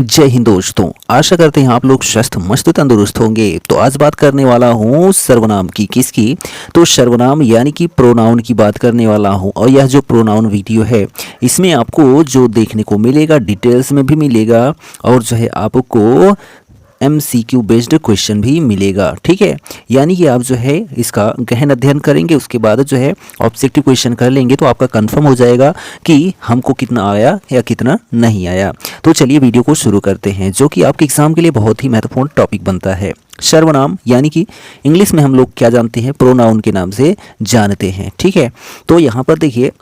जय हिंद दोस्तों, आशा करते हैं आप लोग स्वस्थ मस्त तंदुरुस्त होंगे। तो आज बात करने वाला हूँ सर्वनाम की। किसकी? तो सर्वनाम यानी कि प्रोनाउन की बात करने वाला हूँ। और यह जो प्रोनाउन वीडियो है इसमें आपको जो देखने को मिलेगा डिटेल्स में भी मिलेगा और जो है आपको MCQ बेस्ड क्वेश्चन भी मिलेगा। ठीक है, यानी कि आप जो है इसका गहन अध्ययन करेंगे, उसके बाद जो है ऑब्जेक्टिव क्वेश्चन कर लेंगे तो आपका कंफर्म हो जाएगा कि हमको कितना आया या कितना नहीं आया। तो चलिए वीडियो को शुरू करते हैं, जो कि आपके एग्जाम के लिए बहुत ही महत्वपूर्ण टॉपिक बनता है। सर्वनाम यानी कि इंग्लिश में हम लोग क्या जानते हैं, प्रोनाउन के नाम से जानते हैं। ठीक है, तो यहाँ पर देखिए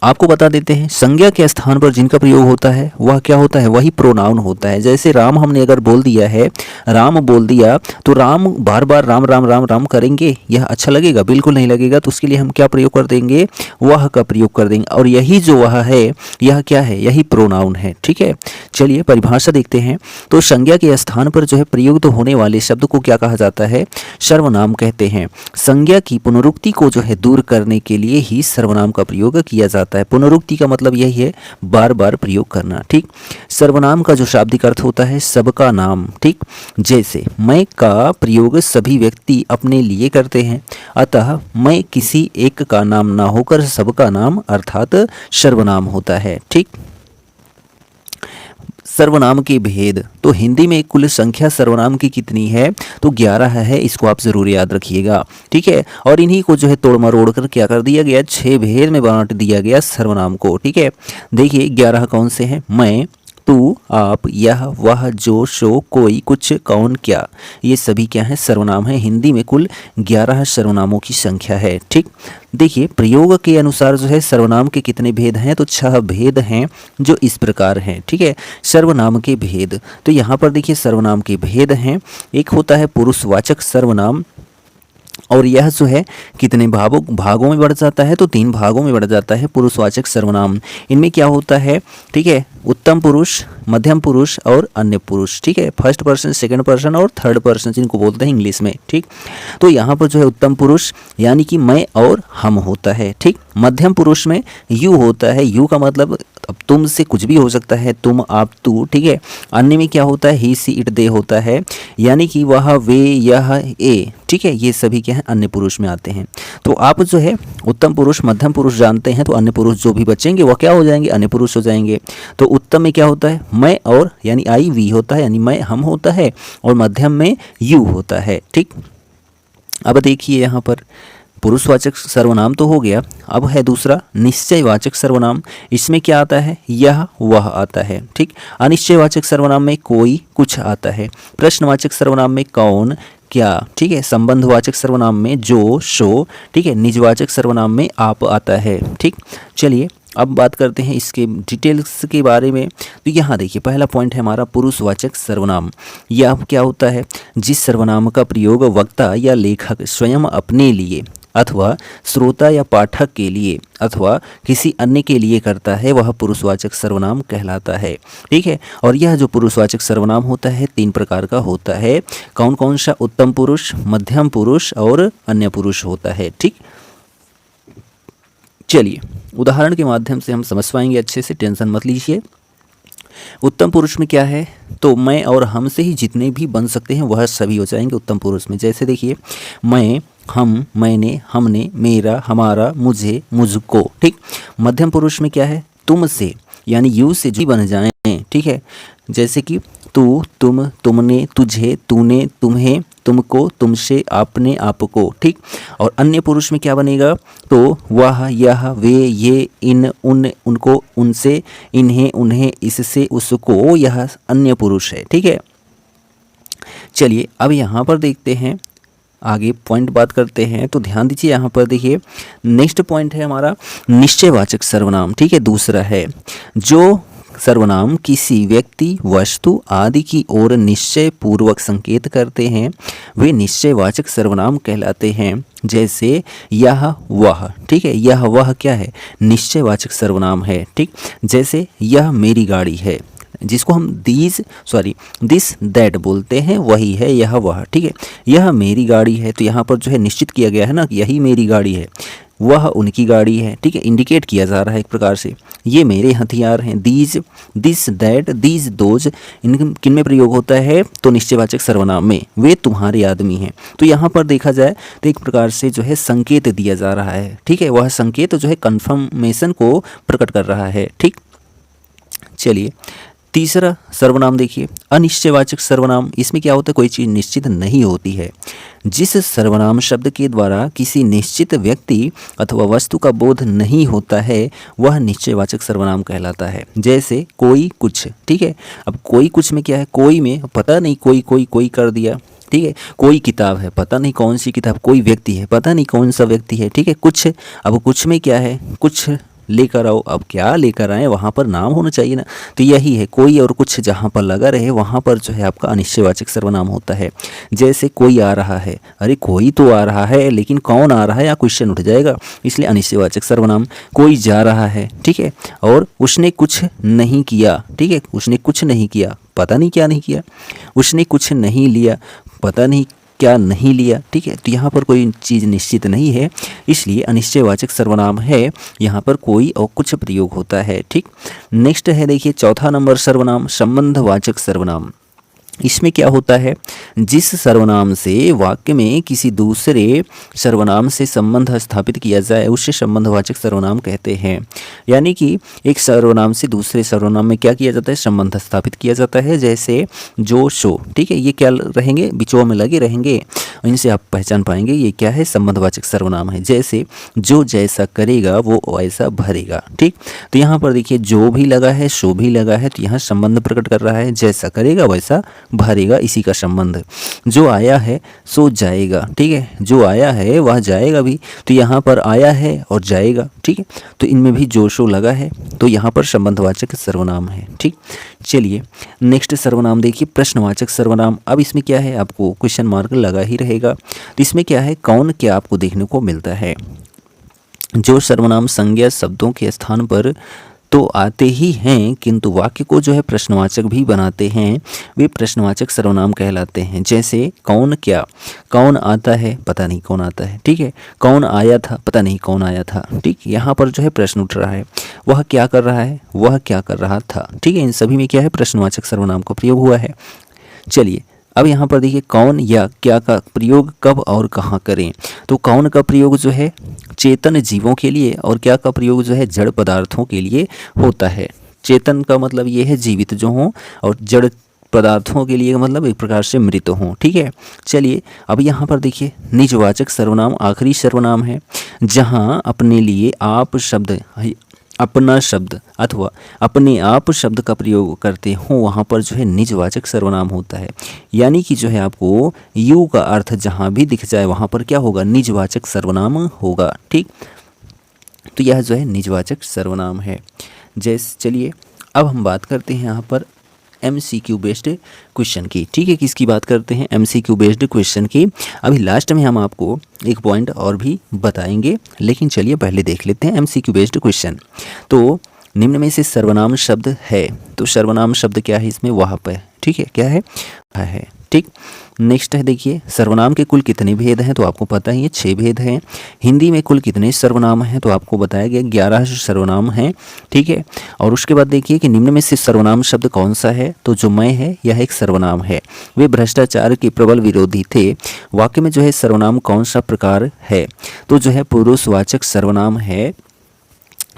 आपको बता देते हैं, संज्ञा के स्थान पर जिनका प्रयोग होता है वह क्या होता है, वही प्रोनाउन होता है। जैसे राम हमने अगर बोल दिया है, राम बोल दिया, तो राम बार बार राम राम राम राम करेंगे, यह अच्छा लगेगा? बिल्कुल नहीं लगेगा। तो उसके लिए हम क्या प्रयोग कर देंगे, वह का प्रयोग कर देंगे। और यही जो वह है, यह क्या है, यही प्रोनाउन है। ठीक है, चलिए परिभाषा देखते हैं। तो संज्ञा के स्थान पर जो है प्रयुक्त होने वाले शब्द को क्या कहा जाता है, सर्वनाम कहते हैं। संज्ञा की पुनरुक्ति को जो है दूर करने के लिए ही सर्वनाम का प्रयोग किया जाता है। पुनरुक्ति का मतलब यही है, बार बार प्रयोग करना। ठीक, सर्वनाम का जो शाब्दिक अर्थ होता है सबका नाम। ठीक, जैसे मैं का प्रयोग सभी व्यक्ति अपने लिए करते हैं, अतः मैं किसी एक का नाम ना होकर सबका नाम अर्थात सर्वनाम होता है। ठीक, सर्वनाम के भेद। तो हिंदी में कुल संख्या सर्वनाम की कितनी है, तो 11 है। इसको आप जरूर याद रखिएगा। ठीक है, और इन्हीं को जो है तोड़ मरोड़ कर क्या कर दिया गया, 6 भेद में बांट दिया गया सर्वनाम को। ठीक है, देखिए 11 कौन से हैं, मैं, तू, आप, यह, वह, जो, सो, कोई, कुछ, कौन, क्या, ये सभी क्या है, सर्वनाम है। हिंदी में कुल 11 सर्वनामों की संख्या है। ठीक, देखिए प्रयोग के अनुसार जो है सर्वनाम के कितने भेद हैं, तो 6 भेद हैं जो इस प्रकार हैं। ठीक है, सर्वनाम के भेद। तो यहाँ पर देखिए सर्वनाम के भेद हैं। एक होता है पुरुषवाचक सर्वनाम, और यह जो है कितने भागों में बढ़ जाता है, तो 3 भागों में बढ़ जाता है पुरुषवाचक सर्वनाम। इनमें क्या होता है, ठीक है, उत्तम पुरुष, मध्यम पुरुष और अन्य पुरुष। ठीक है, फर्स्ट पर्सन, सेकंड पर्सन और थर्ड पर्सन जिनको बोलते हैं इंग्लिश में। ठीक, तो यहाँ पर जो है उत्तम पुरुष यानी कि मैं और हम होता है। ठीक, मध्यम पुरुष में यू होता है। यू का मतलब अब तुम से कुछ भी हो सकता है, तुम, आप, तू। ठीक है, अन्य में क्या होता है, ही, सी, इट, दे होता है, यानी कि वह, वे, यह, ए। ठीक है, ये सभी क्या है, अन्य पुरुष में आते हैं। तो आप जो है उत्तम पुरुष, मध्यम पुरुष जानते हैं, तो अन्य पुरुष जो भी बचेंगे वह क्या हो जाएंगे, अन्य पुरुष हो जाएंगे। तो उत्तम में क्या होता है, मैं और, यानी आई, वी होता है, यानी मैं, हम होता है, और मध्यम में यू होता है। ठीक, अब देखिए यहाँ पर पुरुषवाचक सर्वनाम तो हो गया। अब है दूसरा निश्चयवाचक सर्वनाम। इसमें क्या आता है, यह, वह आता है। ठीक, अनिश्चयवाचक सर्वनाम में कोई, कुछ आता है। प्रश्नवाचक सर्वनाम में कौन, क्या। ठीक है, संबंधवाचक सर्वनाम में जो, सो। ठीक है, निजवाचक सर्वनाम में आप आता है। ठीक, चलिए अब बात करते हैं इसके डिटेल्स के बारे में। तो यहाँ देखिए पहला पॉइंट है हमारा पुरुषवाचक सर्वनाम। यह क्या होता है, जिस सर्वनाम का प्रयोग वक्ता या लेखक स्वयं अपने लिए अथवा श्रोता या पाठक के लिए अथवा किसी अन्य के लिए करता है, वह पुरुषवाचक सर्वनाम कहलाता है। ठीक है, और यह जो पुरुषवाचक सर्वनाम होता है 3 प्रकार का होता है। कौन कौन सा, उत्तम पुरुष, मध्यम पुरुष और अन्य पुरुष होता है। ठीक, चलिए उदाहरण के माध्यम से हम समझ पाएंगे अच्छे से, टेंशन मत लीजिए। उत्तम पुरुष में क्या है, तो मैं और हम से ही जितने भी बन सकते हैं वह सभी हो जाएंगे उत्तम पुरुष में। जैसे देखिए मैं, हम, मैंने, हमने, मेरा, हमारा, मुझे, मुझको। ठीक, मध्यम पुरुष में क्या है, तुम से, यानी यू से जी बन जाएं। ठीक है, जैसे कि तू, तुम, तुमने, तुझे, तूने, तुम्हें, तुमको, तुमसे, आपने, आपको। ठीक, और अन्य पुरुष में क्या बनेगा, तो वह, यह, वे, ये, इन, उन, उनको, उनसे, इन्हें, उन्हें, इससे, उसको, यह अन्य पुरुष है। ठीक है, चलिए अब यहाँ पर देखते हैं, आगे पॉइंट बात करते हैं। तो ध्यान दीजिए यहाँ पर देखिए नेक्स्ट पॉइंट है हमारा निश्चयवाचक सर्वनाम। ठीक है, दूसरा है जो सर्वनाम किसी व्यक्ति, वस्तु आदि की ओर निश्चय पूर्वक संकेत करते हैं, वे निश्चयवाचक सर्वनाम कहलाते हैं। जैसे यह, वह। ठीक है, यह, वह क्या है, निश्चयवाचक सर्वनाम है। ठीक, जैसे यह मेरी गाड़ी है, जिसको हम दिस दैट बोलते हैं, वही है यह, वह। ठीक है, यह मेरी गाड़ी है, तो यहाँ पर जो है निश्चित किया गया है ना, यही मेरी गाड़ी है। वह उनकी गाड़ी है, ठीक है, इंडिकेट किया जा रहा है एक प्रकार से। ये मेरे हथियार हैं, these, this, that, these, those, इन किन में प्रयोग होता है, तो निश्चयवाचक सर्वनाम में, वे तुम्हारे आदमी हैं। तो यहाँ पर देखा जाए तो एक प्रकार से जो है संकेत दिया जा रहा है, ठीक है, वह संकेत जो है कन्फर्मेशन को प्रकट कर रहा है, ठीक। चलिए तीसरा सर्वनाम देखिए, अनिश्चयवाचक सर्वनाम। इसमें क्या होता है, कोई चीज़ निश्चित नहीं होती है। जिस सर्वनाम शब्द के द्वारा किसी निश्चित व्यक्ति अथवा वस्तु का बोध नहीं होता है वह निश्चयवाचक सर्वनाम कहलाता है। जैसे कोई कुछ, ठीक है, अब कोई कुछ में क्या है, कोई में पता नहीं कोई कोई कोई कर दिया, ठीक है, कोई किताब है, पता नहीं कौन सी किताब, कोई व्यक्ति है, पता नहीं कौन सा व्यक्ति है, ठीक है, कुछ, अब कुछ में क्या है, कुछ लेकर आओ, अब क्या लेकर आए, वहाँ पर नाम होना चाहिए ना, तो यही है, कोई और कुछ जहाँ पर लगा रहे वहाँ पर जो है आपका अनिश्चयवाचक सर्वनाम होता है। जैसे कोई आ रहा है, अरे कोई तो आ रहा है लेकिन कौन आ रहा है, या क्वेश्चन उठ जाएगा, इसलिए अनिश्चयवाचक सर्वनाम। कोई जा रहा है, ठीक है, और उसने कुछ नहीं किया, ठीक है, उसने कुछ नहीं किया, पता नहीं क्या नहीं किया, उसने कुछ नहीं लिया, पता नहीं क्या नहीं लिया, ठीक है, तो यहाँ पर कोई चीज़ निश्चित नहीं है, इसलिए अनिश्चयवाचक सर्वनाम है, यहाँ पर कोई और कुछ प्रयोग होता है, ठीक। नेक्स्ट है देखिए चौथा नंबर सर्वनाम, संबंधवाचक सर्वनाम। इसमें क्या होता है, जिस सर्वनाम से वाक्य में किसी दूसरे सर्वनाम से संबंध स्थापित किया जाए उसे संबंधवाचक सर्वनाम कहते हैं। यानी कि एक सर्वनाम से दूसरे सर्वनाम में क्या किया जाता है, संबंध स्थापित किया जाता है। जैसे जो, शो, ठीक है, ये क्या रहेंगे, बिचो में लगे रहेंगे, इनसे आप पहचान पाएंगे ये क्या है, संबंधवाचक सर्वनाम है। जैसे जो जैसा करेगा वो वैसा भरेगा, ठीक। तो यहाँ पर देखिए जो भी लगा है, शो भी लगा है, तो यहाँ संबंध प्रकट कर रहा है, जैसा करेगा वैसा भरेगा, इसी का संबंध। जो आया है सो जाएगा, ठीक है, जो आया है वह जाएगा भी, तो यहाँ पर आया है और जाएगा, ठीक है, तो इनमें भी जो शो लगा है, तो यहाँ पर संबंधवाचक सर्वनाम है, ठीक। चलिए नेक्स्ट सर्वनाम देखिए, प्रश्नवाचक सर्वनाम। अब इसमें क्या है, आपको क्वेश्चन मार्क लगा ही रहेगा, तो इसमें क्या है, कौन क्या आपको देखने को मिलता है। जो सर्वनाम संज्ञा शब्दों के स्थान पर तो आते ही हैं किंतु वाक्य को जो है प्रश्नवाचक भी बनाते हैं, वे प्रश्नवाचक सर्वनाम कहलाते हैं। जैसे कौन क्या, कौन आता है, पता नहीं कौन आता है, ठीक है, कौन आया था, पता नहीं कौन आया था, ठीक, यहाँ पर जो है प्रश्न उठ रहा है, वह क्या कर रहा है, वह क्या कर रहा था, ठीक है, इन सभी में क्या है, प्रश्नवाचक सर्वनाम का प्रयोग हुआ है। चलिए अब यहाँ पर देखिए कौन या क्या का प्रयोग कब और कहाँ करें, तो कौन का प्रयोग जो है चेतन जीवों के लिए और क्या का प्रयोग जो है जड़ पदार्थों के लिए होता है। चेतन का मतलब ये है जीवित जो हों, और जड़ पदार्थों के लिए मतलब एक प्रकार से मृत हों, ठीक है। चलिए अब यहाँ पर देखिए निजवाचक सर्वनाम आखिरी सर्वनाम है, जहाँ अपने लिए आप शब्द, अपना शब्द अथवा अपने आप शब्द का प्रयोग करते हो वहाँ पर जो है निजवाचक सर्वनाम होता है। यानी कि जो है आपको यू का अर्थ जहाँ भी दिख जाए वहाँ पर क्या होगा, निजवाचक सर्वनाम होगा, ठीक। तो यह जो है निजवाचक सर्वनाम है। जैसे चलिए अब हम बात करते हैं यहाँ पर MCQ बेस्ड क्वेश्चन की, ठीक है, किसकी बात करते हैं, MCQ बेस्ड क्वेश्चन की। अभी लास्ट में हम आपको एक पॉइंट और भी बताएंगे, लेकिन चलिए पहले देख लेते हैं MCQ बेस्ड क्वेश्चन। तो निम्न में से सर्वनाम शब्द है, तो सर्वनाम शब्द क्या है इसमें, वहाँ पर, ठीक है, क्या है, ठीक। नेक्स्ट है देखिए सर्वनाम के कुल कितने भेद हैं, तो आपको पता ही है 6 भेद हैं। हिंदी में कुल कितने सर्वनाम हैं, तो आपको बताया गया 11 सर्वनाम हैं, ठीक है। और उसके बाद देखिए कि निम्न में से सर्वनाम शब्द कौन सा है, तो जो मैं है यह एक सर्वनाम है, वे भ्रष्टाचार के प्रबल विरोधी थे। वाक्य में जो है सर्वनाम कौन सा प्रकार है, तो जो है पुरुषवाचक सर्वनाम है,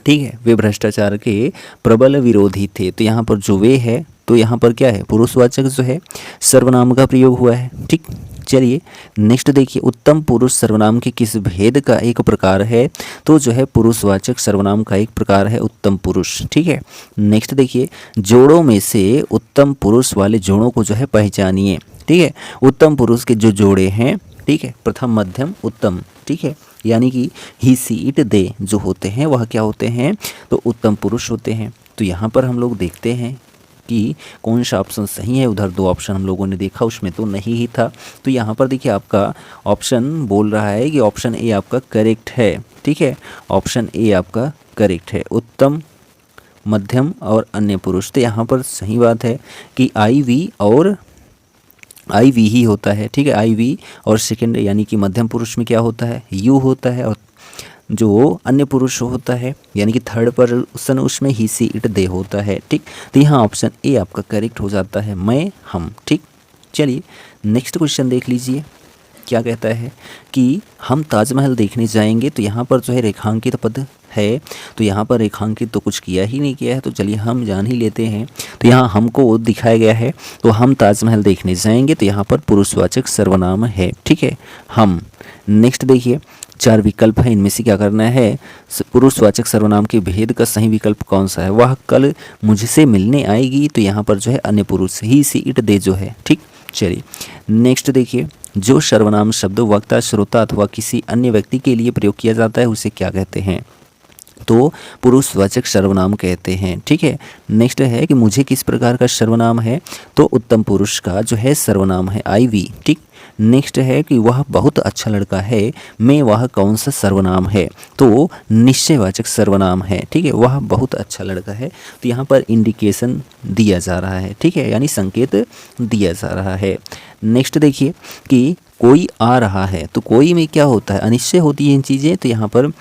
ठीक है, वे भ्रष्टाचार के प्रबल विरोधी थे। तो यहाँ पर जो वे है, तो यहाँ पर क्या है, पुरुषवाचक जो है सर्वनाम का प्रयोग हुआ है, ठीक। चलिए नेक्स्ट देखिए उत्तम पुरुष सर्वनाम के किस भेद का एक प्रकार है, तो जो है पुरुषवाचक सर्वनाम का एक प्रकार है उत्तम पुरुष, ठीक है। नेक्स्ट देखिए जोड़ों में से उत्तम पुरुष वाले जोड़ों को जो है पहचानिए, ठीक है। उत्तम पुरुष के जो जोड़े हैं, ठीक है, प्रथम मध्यम उत्तम, ठीक है, यानी कि ही सी इट दे जो होते हैं वह क्या होते हैं, तो उत्तम पुरुष होते हैं। तो यहाँ पर हम लोग देखते हैं कि कौन सा ऑप्शन सही है। उधर 2 ऑप्शन हम लोगों ने देखा, उसमें तो नहीं ही था। तो यहाँ पर देखिए आपका ऑप्शन बोल रहा है कि ऑप्शन ए आपका करेक्ट है, ठीक है, ऑप्शन ए आपका करेक्ट है, उत्तम मध्यम और अन्य पुरुष। तो यहाँ पर सही बात है कि आई वी ही होता है, ठीक है, आई वी, और सेकंड यानी कि मध्यम पुरुष में क्या होता है, यू होता है, और जो अन्य पुरुष होता है यानी कि थर्ड पर्सन उसमें ही सी इट दे होता है। ठीक, तो यहाँ ऑप्शन ए आपका करेक्ट हो जाता है, मैं हम। ठीक, चलिए नेक्स्ट क्वेश्चन देख लीजिए क्या कहता है कि हम ताजमहल देखने जाएंगे। तो यहाँ पर जो है रेखांकित पद है, तो यहाँ पर रेखांकित तो कुछ किया ही नहीं किया है, तो चलिए हम जान ही लेते हैं। तो यहाँ हमको दिखाया गया है, तो हम ताजमहल देखने जाएंगे, तो यहाँ पर पुरुषवाचक सर्वनाम है। ठीक है, हम। नेक्स्ट देखिए, 4 विकल्प है, इनमें से क्या करना है, पुरुषवाचक सर्वनाम के भेद का सही विकल्प कौन सा है। वह कल मुझसे मिलने आएगी, तो यहाँ पर जो है अन्य पुरुष ही सी इट दे जो है। ठीक, चलिए नेक्स्ट देखिए, जो सर्वनाम शब्द वक्ता, श्रोता अथवा किसी अन्य व्यक्ति के लिए प्रयोग किया जाता है उसे क्या कहते हैं, तो पुरुषवाचक सर्वनाम कहते हैं। ठीक है, नेक्स्ट है कि मुझे किस प्रकार का सर्वनाम है, तो उत्तम पुरुष का जो है सर्वनाम है आई वी। ठीक, नेक्स्ट है कि वह बहुत अच्छा लड़का है, मैं वह कौन सा सर्वनाम है, तो निश्चयवाचक सर्वनाम है। ठीक है, वह बहुत अच्छा लड़का है, तो यहाँ पर इंडिकेशन दिया जा रहा है। ठीक है, यानी संकेत दिया जा रहा है। नेक्स्ट देखिए कि कोई आ रहा है, तो कोई में क्या होता है, अनिश्चय होती है इन चीज़ें, तो यहाँ पर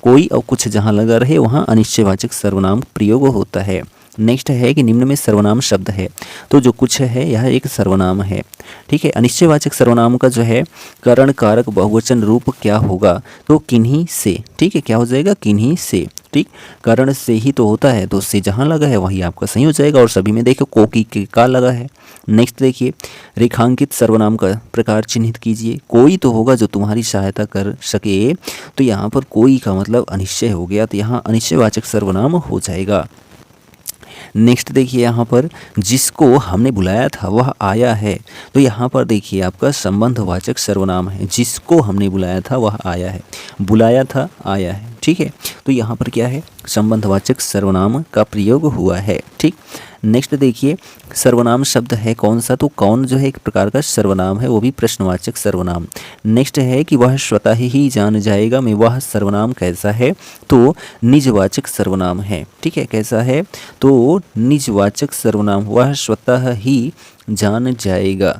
कोई और कुछ जहाँ लगा रहे वहाँ अनिश्चयवाचक सर्वनाम प्रयोग होता है। नेक्स्ट है कि निम्न में सर्वनाम शब्द है, तो जो कुछ है यह एक सर्वनाम है। ठीक है, अनिश्चयवाचक सर्वनाम का जो है करण कारक बहुवचन रूप क्या होगा, तो किन्हीं से। ठीक है, क्या हो जाएगा, किन्हीं से। ठीक, कारण से ही तो होता है, तो से जहाँ लगा है वही आपका सही हो जाएगा, और सभी में देखिए को की के का लगा है। नेक्स्ट देखिए, रेखांकित सर्वनाम का प्रकार चिन्हित कीजिए। कोई तो होगा जो तुम्हारी सहायता कर सके, तो यहाँ पर कोई का मतलब अनिश्चय हो गया, तो यहाँ अनिश्चयवाचक सर्वनाम हो जाएगा। नेक्स्ट देखिए, यहाँ पर जिसको हमने बुलाया था वह आया है, तो यहाँ पर देखिए आपका संबंधवाचक सर्वनाम है। जिसको हमने बुलाया था वह आया है, बुलाया था आया है। ठीक है, तो यहाँ पर क्या है, संबंधवाचक सर्वनाम का प्रयोग हुआ है। ठीक, नेक्स्ट देखिए, सर्वनाम शब्द है कौन सा, तो कौन जो है एक प्रकार का सर्वनाम है, वो भी प्रश्नवाचक सर्वनाम। नेक्स्ट है कि वह स्वतः ही जान जाएगा, में वह सर्वनाम कैसा है, तो निजवाचक सर्वनाम है। ठीक है, कैसा है, तो निजवाचक सर्वनाम, वह स्वतः ही जान जाएगा,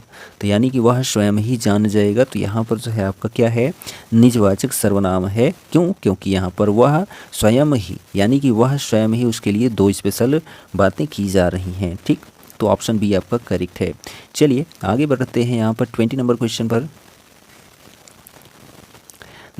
तो यानी कि वह स्वयं ही जान जाएगा, तो यहाँ पर जो है आपका क्या है, निजवाचक सर्वनाम है। क्यों, क्योंकि यहाँ पर वह स्वयं ही, यानी कि वह स्वयं ही, उसके लिए दो स्पेशल बातें की जा रही हैं। ठीक, तो ऑप्शन बी आपका करेक्ट है। चलिए आगे बढ़ते हैं, यहाँ पर 20 नंबर क्वेश्चन पर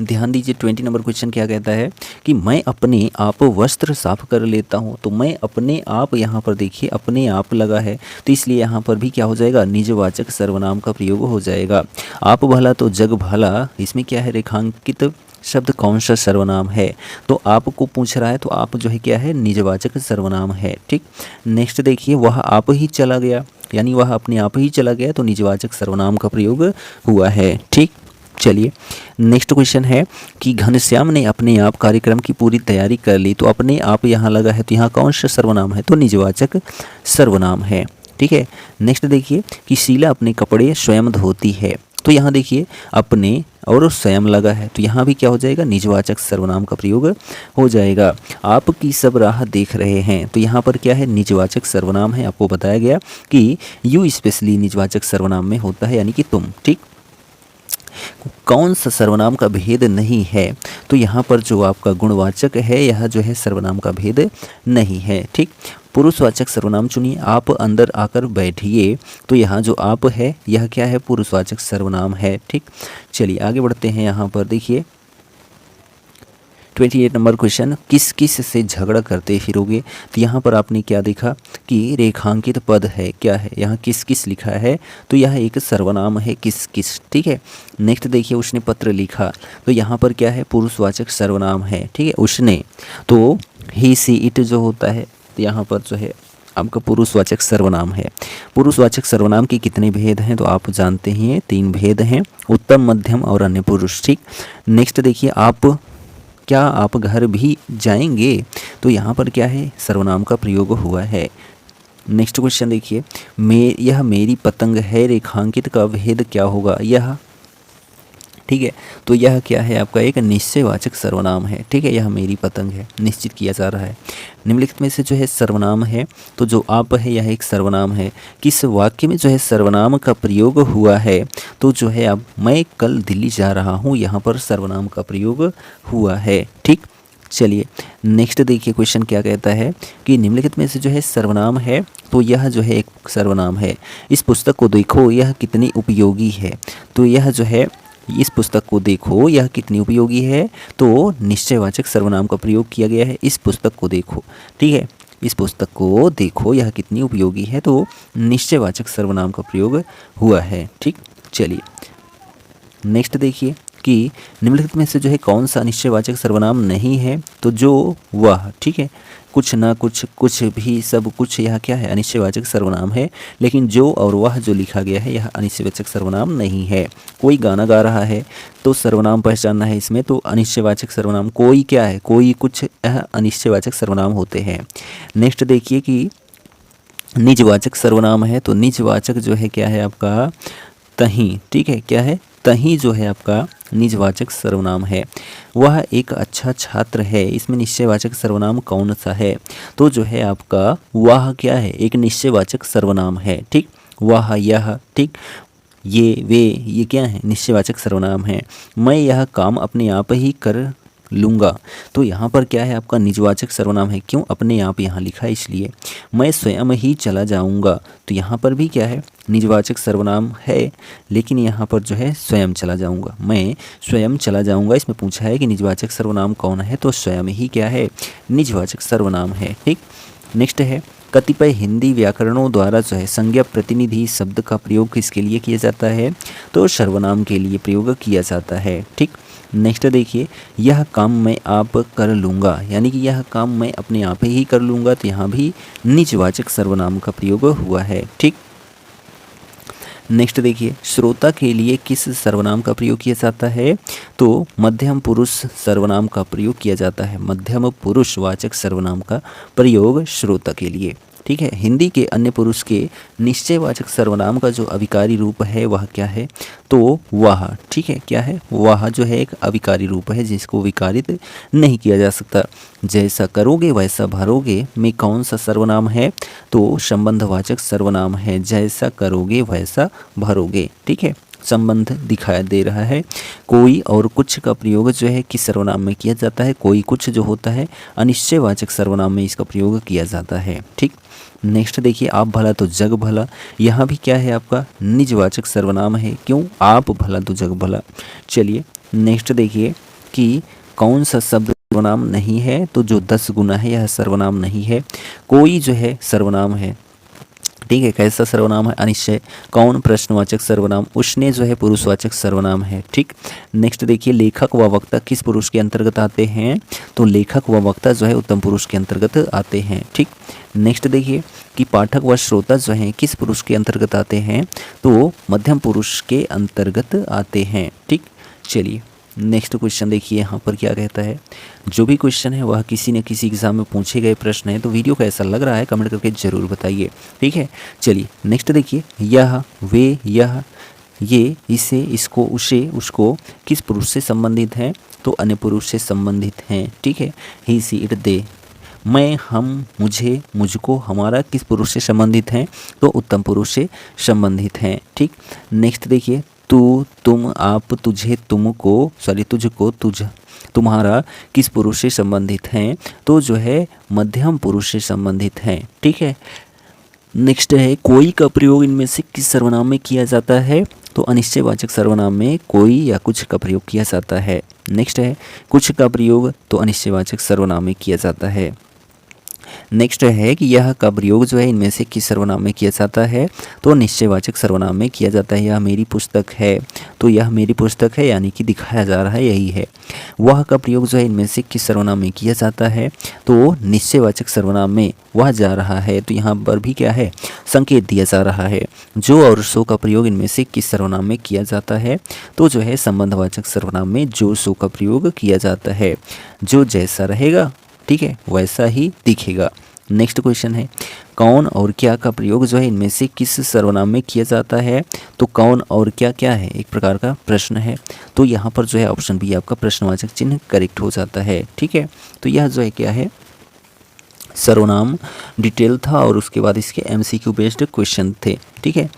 ध्यान दीजिए। 20 नंबर क्वेश्चन क्या कहता है कि मैं अपने आप वस्त्र साफ कर लेता हूँ, तो मैं अपने आप, यहाँ पर देखिए अपने आप लगा है, तो इसलिए यहाँ पर भी क्या हो जाएगा, निजवाचक सर्वनाम का प्रयोग हो जाएगा। आप भला तो जग भला, इसमें क्या है, रेखांकित शब्द कौन सा सर्वनाम है, तो आपको पूछ रहा है, तो आप जो है क्या है, निजवाचक सर्वनाम है। ठीक, नेक्स्ट देखिए, वह आप ही चला गया, यानी वह अपने आप ही चला गया, तो निजवाचक सर्वनाम का प्रयोग हुआ है। ठीक, चलिए नेक्स्ट क्वेश्चन है कि घनश्याम ने अपने आप कार्यक्रम की पूरी तैयारी कर ली, तो अपने आप यहाँ लगा है, तो यहाँ कौन सा सर्वनाम है, तो निजवाचक सर्वनाम है। ठीक है, नेक्स्ट देखिए कि शीला अपने कपड़े स्वयं धोती है, तो यहाँ देखिए अपने और स्वयं लगा है, तो यहाँ भी क्या हो जाएगा, निजवाचक सर्वनाम का प्रयोग हो जाएगा। आपकी सब राह देख रहे हैं, तो यहाँ पर क्या है, निजवाचक सर्वनाम है। आपको बताया गया कि यू स्पेशली निजवाचक सर्वनाम में होता है, यानी कि तुम। ठीक, कौन सा सर्वनाम का भेद नहीं है, तो यहाँ पर जो आपका गुणवाचक है, यह जो है सर्वनाम का भेद नहीं है। ठीक, पुरुषवाचक सर्वनाम चुनिए। आप अंदर आकर बैठिए, तो यहाँ जो आप है यह क्या है, पुरुषवाचक सर्वनाम है। ठीक, चलिए आगे बढ़ते हैं। यहाँ पर देखिए 28 नंबर क्वेश्चन, किस किस से झगड़ा करते फिरोगे, तो यहाँ पर आपने क्या देखा कि रेखांकित पद है, क्या है, यहाँ किस किस लिखा है, तो यह एक सर्वनाम है, किस किस। ठीक है, नेक्स्ट देखिए, उसने पत्र लिखा, तो यहाँ पर क्या है, पुरुषवाचक सर्वनाम है। ठीक है, उसने, तो ही सी इट जो होता है, तो यहाँ पर जो है आपका पुरुषवाचक सर्वनाम है। पुरुषवाचक सर्वनाम के कितने भेद हैं, तो आप जानते ही हैं, 3 भेद हैं, उत्तम, मध्यम और अन्य पुरुष। ठीक, नेक्स्ट देखिए, आप क्या आप घर भी जाएंगे, तो यहाँ पर क्या है, सर्वनाम का प्रयोग हुआ है। नेक्स्ट क्वेश्चन देखिए, यह मेरी पतंग है, रेखांकित का भेद क्या होगा, यह। ठीक है। तो यह क्या है आपका एक निश्चयवाचक सर्वनाम है, ठीक है। यह मेरी पतंग है, निश्चित किया जा रहा है। निम्नलिखित में से जो है सर्वनाम है, तो जो आप है यह एक सर्वनाम है। किस वाक्य में जो है सर्वनाम का प्रयोग हुआ है, तो जो है अब मैं कल दिल्ली जा रहा हूँ, यहाँ पर सर्वनाम का प्रयोग हुआ है, ठीक। चलिए नेक्स्ट देखिए क्वेश्चन क्या कहता है कि निम्नलिखित में से जो है सर्वनाम है, तो यह जो है एक सर्वनाम है। इस पुस्तक को देखो यह कितनी उपयोगी है, तो यह जो है इस पुस्तक को देखो यह कितनी उपयोगी है, तो निश्चयवाचक सर्वनाम का प्रयोग किया गया है। इस पुस्तक को देखो, ठीक है, इस पुस्तक को देखो यह कितनी उपयोगी है, तो निश्चयवाचक सर्वनाम का प्रयोग हुआ है, ठीक। चलिए नेक्स्ट देखिए कि निम्नलिखित में से जो है कौन सा निश्चयवाचक सर्वनाम नहीं है, तो जो वह, ठीक है, कुछ ना कुछ, कुछ भी, सब कुछ, यह क्या है अनिश्चयवाचक सर्वनाम है। लेकिन जो और वह जो लिखा गया है यह अनिश्चयवाचक सर्वनाम नहीं है। कोई गाना गा रहा है तो सर्वनाम पहचानना है इसमें, तो अनिश्चयवाचक सर्वनाम कोई क्या है, कोई, कुछ, यह अनिश्चयवाचक सर्वनाम होते हैं। नेक्स्ट देखिए कि निजवाचक सर्वनाम है, तो निजवाचक जो है क्या है आपका तहीं, ठीक है, क्या है तहीं जो है आपका निजवाचक सर्वनाम है। वह एक अच्छा छात्र है, इसमें निश्चयवाचक सर्वनाम कौन सा है, तो जो है आपका वह क्या है एक निश्चयवाचक सर्वनाम है, ठीक। वह, यह, ठीक, ये, वे, ये क्या है निश्चयवाचक सर्वनाम है। मैं यह काम अपने आप ही कर लूँगा, तो यहाँ पर क्या है आपका निजवाचक सर्वनाम है, क्यों अपने आप यहाँ लिखा है इसलिए। मैं स्वयं ही चला जाऊँगा, तो यहाँ पर भी क्या है निजवाचक सर्वनाम है, लेकिन यहाँ पर जो है स्वयं चला जाऊँगा, मैं स्वयं चला जाऊँगा। इसमें पूछा है कि निजवाचक सर्वनाम कौन है, तो स्वयं ही क्या है निजवाचक सर्वनाम है, ठीक। नेक्स्ट है कतिपय हिंदी व्याकरणों द्वारा जो है संज्ञा प्रतिनिधि शब्द का प्रयोग किसके लिए किया जाता है, तो सर्वनाम के लिए प्रयोग किया जाता है, ठीक। नेक्स्ट देखिए यह काम मैं आप कर लूँगा, यानी कि यह काम मैं अपने आप ही कर लूँगा, तो यहाँ भी निजवाचक सर्वनाम का प्रयोग हुआ है, ठीक। नेक्स्ट देखिए श्रोता के लिए किस सर्वनाम का प्रयोग किया जाता है, तो मध्यम पुरुष सर्वनाम का प्रयोग किया जाता है। मध्यम पुरुष वाचक सर्वनाम का प्रयोग श्रोता के लिए, ठीक है। हिंदी के अन्य पुरुष के निश्चयवाचक सर्वनाम का जो अविकारी रूप है वह क्या है, तो वह, ठीक है, क्या है वह जो है एक अविकारी रूप है जिसको विकारित नहीं किया जा सकता। जैसा करोगे वैसा भरोगे में कौन सा सर्वनाम है, तो संबंधवाचक सर्वनाम है। जैसा करोगे वैसा भरोगे, ठीक है, संबंध दिखाई दे रहा है। कोई और कुछ का प्रयोग जो है किस सर्वनाम में किया जाता है, कोई कुछ जो होता है अनिश्चयवाचक सर्वनाम में इसका प्रयोग किया जाता है, ठीक। नेक्स्ट देखिए आप भला तो जग भला, यहाँ भी क्या है आपका निजवाचक सर्वनाम है, क्यों आप भला तो जग भला। चलिए नेक्स्ट देखिए कि कौन सा शब्द सर्वनाम नहीं है, तो जो 10 गुना है यह सर्वनाम नहीं है। कोई जो है सर्वनाम है, ठीक है, कैसा सर्वनाम है अनिश्चय। कौन प्रश्नवाचक सर्वनाम, उसने जो है पुरुषवाचक सर्वनाम है, ठीक। नेक्स्ट देखिए लेखक व वक्ता किस पुरुष के अंतर्गत आते हैं, तो लेखक व वक्ता जो है उत्तम पुरुष के अंतर्गत आते हैं, ठीक। नेक्स्ट देखिए कि पाठक व श्रोता जो हैं किस पुरुष के अंतर्गत आते हैं, तो मध्यम पुरुष के अंतर्गत आते हैं, ठीक। चलिए नेक्स्ट क्वेश्चन देखिए यहाँ पर क्या कहता है। जो भी क्वेश्चन है वह किसी न किसी एग्जाम में पूछे गए प्रश्न है, तो वीडियो कैसा लग रहा है कमेंट करके ज़रूर बताइए, ठीक है। चलिए नेक्स्ट देखिए यह, वे, यह, ये, इसे, इसको, उसे, उसको किस पुरुष से संबंधित हैं, तो अन्य पुरुष से संबंधित हैं, ठीक है। ही, सी, इट, दे। मैं, हम, मुझे, मुझको, हमारा किस पुरुष से संबंधित हैं, तो उत्तम पुरुष से संबंधित हैं, ठीक। नेक्स्ट देखिए तू, तुम, आप, तुझे, तुमको, सॉरी तुझको, तुझ, तुम्हारा किस पुरुष से संबंधित हैं, तो जो है मध्यम पुरुष से संबंधित हैं, ठीक है। नेक्स्ट है कोई का प्रयोग इनमें से किस सर्वनाम में किया जाता है, तो अनिश्चयवाचक सर्वनाम में कोई या कुछ का प्रयोग किया जाता है। नेक्स्ट है कुछ का प्रयोग तो अनिश्चयवाचक सर्वनाम में किया जाता है। नेक्स्ट है कि यह का प्रयोग जो है इनमें से किस सर्वनाम में किया जाता है, तो निश्चयवाचक सर्वनाम में किया जाता है। यह मेरी पुस्तक है, तो यह मेरी पुस्तक है यानी कि दिखाया जा रहा है यही है। वह का प्रयोग जो है इनमें से किस सर्वनाम में किया जाता है, तो निश्चयवाचक सर्वनाम में वह जा रहा है, तो यहाँ पर भी क्या है संकेत दिया जा रहा है। जो और सो का प्रयोग इनमें से किस सर्वनाम में किया जाता है, तो जो है संबंधवाचक सर्वनाम में जो सो का प्रयोग किया जाता है। जो जैसा रहेगा, ठीक है, वैसा ही दिखेगा। नेक्स्ट क्वेश्चन है कौन और क्या का प्रयोग जो है इनमें से किस सर्वनाम में किया जाता है? तो कौन और क्या क्या है, एक प्रकार का प्रश्न है। तो यहाँ पर जो है ऑप्शन बी आपका प्रश्नवाचक चिन्ह करेक्ट हो जाता है। ठीक है, तो यह जो है क्या है, सर्वनाम डिटेल था और उसके बाद इसके MCQ बेस्ड क्वेश्चन थे। ठीक है,